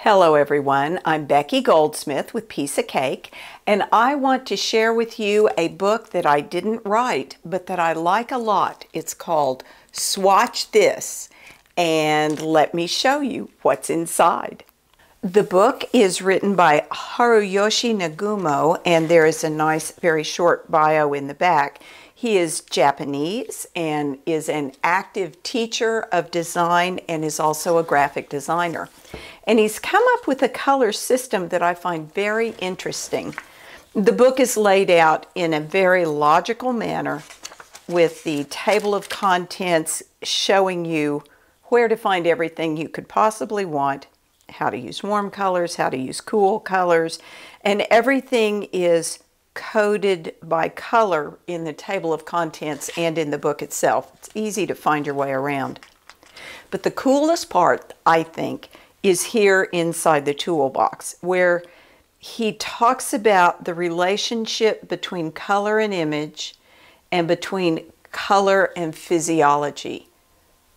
Hello everyone, I'm Becky Goldsmith with Piece of Cake, and I want to share with you a book that I didn't write, but that I like a lot. It's called Swatch This, and let me show you what's inside. The book is written by Haruyoshi Nagumo, and there is a nice, very short bio in the back. He is Japanese and is an active teacher of design and is also a graphic designer. And he's come up with a color system that I find very interesting. The book is laid out in a very logical manner with the table of contents showing you where to find everything you could possibly want, how to use warm colors, how to use cool colors, and everything is coded by color in the table of contents and in the book itself. It's easy to find your way around. But the coolest part, I think, is here inside the toolbox, where he talks about the relationship between color and image and between color and physiology.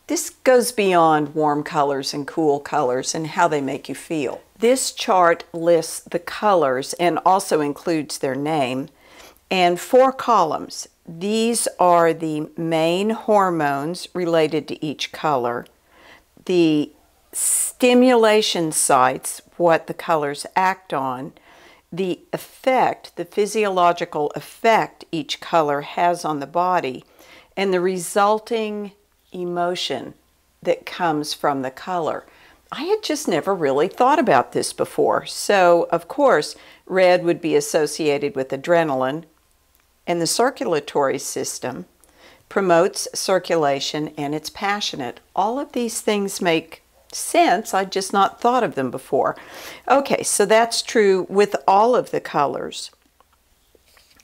This goes beyond warm colors and cool colors and how they make you feel. This chart lists the colors and also includes their name, and 4 columns. These are the main hormones related to each color, the stimulation sites, what the colors act on, the effect, the physiological effect each color has on the body, and the resulting emotion that comes from the color. I had just never really thought about this before. So, of course, red would be associated with adrenaline, and the circulatory system promotes circulation and it's passionate. All of these things make sense. I'd just not thought of them before. Okay, so that's true with all of the colors.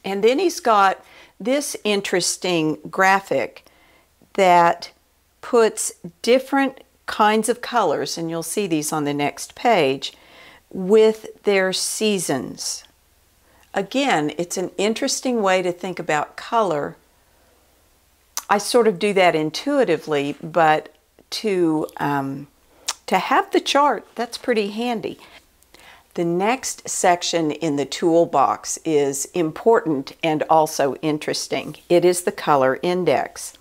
And then he's got this interesting graphic that puts different kinds of colors, and you'll see these on the next page, with their seasons. Again, it's an interesting way to think about color. I sort of do that intuitively, but to have the chart, that's pretty handy. The next section in the toolbox is important and also interesting. It is the color index.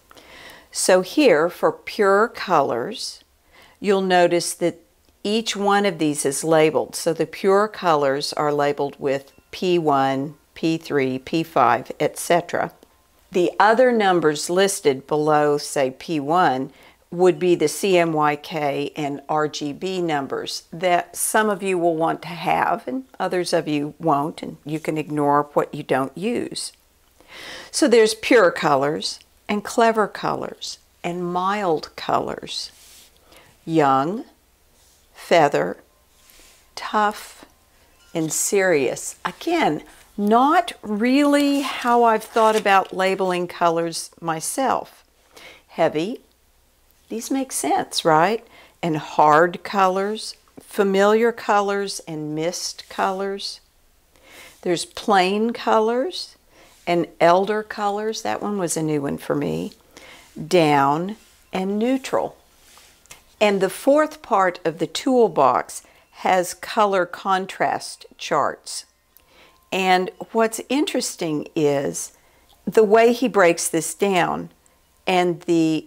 So here, for pure colors, you'll notice that each one of these is labeled. So the pure colors are labeled with P1, P3, P5, etc. The other numbers listed below, say P1, would be the CMYK and RGB numbers that some of you will want to have and others of you won't, and you can ignore what you don't use. So there's pure colors and clever colors and mild colors, young, feather, tough, and serious. Again, not really how I've thought about labeling colors myself. Heavy, these make sense, right? And hard colors, familiar colors, and mist colors. There's plain colors and elder colors. That one was a new one for me. Down and neutral. And the fourth part of the toolbox has color contrast charts. And what's interesting is the way he breaks this down and the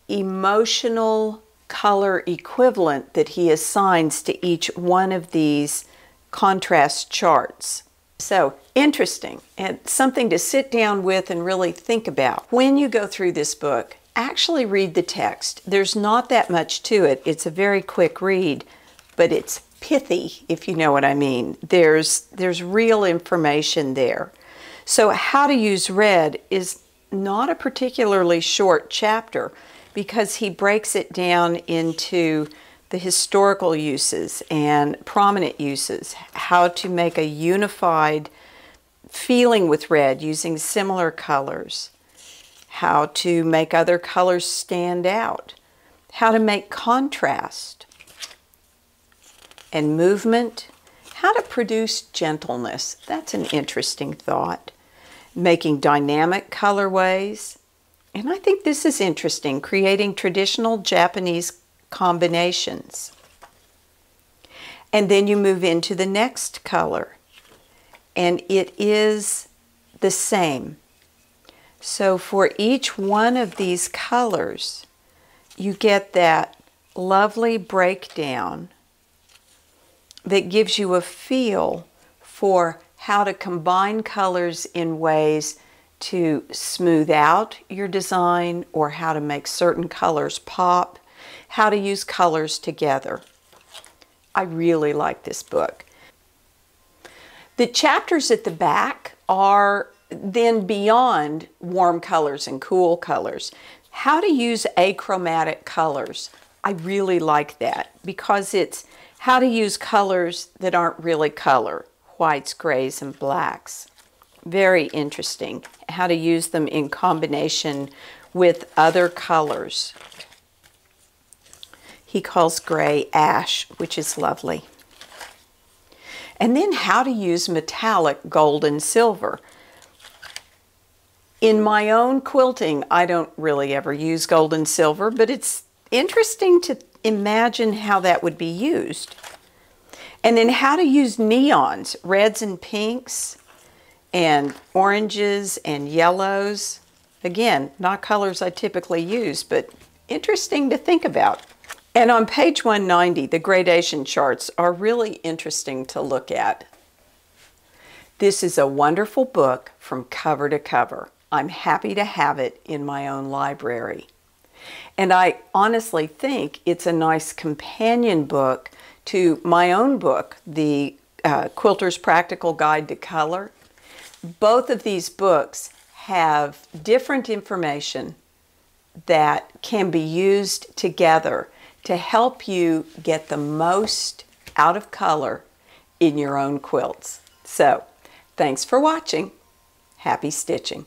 emotional color equivalent that he assigns to each one of these contrast charts. So interesting and something to sit down with and really think about. When you go through this book, actually read the text. There's not that much to it. It's a very quick read, but it's pithy, if you know what I mean. There's real information there. So how to use red is not a particularly short chapter because he breaks it down into the historical uses and prominent uses, how to make a unified feeling with red using similar colors, how to make other colors stand out, how to make contrast and movement, how to produce gentleness. That's an interesting thought. Making dynamic colorways. And I think this is interesting, creating traditional Japanese combinations. And then you move into the next color, and it is the same. So for each one of these colors, you get that lovely breakdown that gives you a feel for how to combine colors in ways to smooth out your design, or how to make certain colors pop, how to use colors together. I really like this book. The chapters at the back are then beyond warm colors and cool colors. How to use achromatic colors. I really like that because it's how to use colors that aren't really color. Whites, grays, and blacks. Very interesting. How to use them in combination with other colors. He calls gray ash, which is lovely. And then how to use metallic gold and silver. In my own quilting, I don't really ever use gold and silver, but it's interesting to imagine how that would be used. And then how to use neons, reds and pinks, and oranges and yellows. Again, not colors I typically use, but interesting to think about. And on page 190, the gradation charts are really interesting to look at. This is a wonderful book from cover to cover. I'm happy to have it in my own library. And I honestly think it's a nice companion book to my own book, the Quilter's Practical Guide to Color. Both of these books have different information that can be used together to help you get the most out of color in your own quilts. So, thanks for watching. Happy stitching.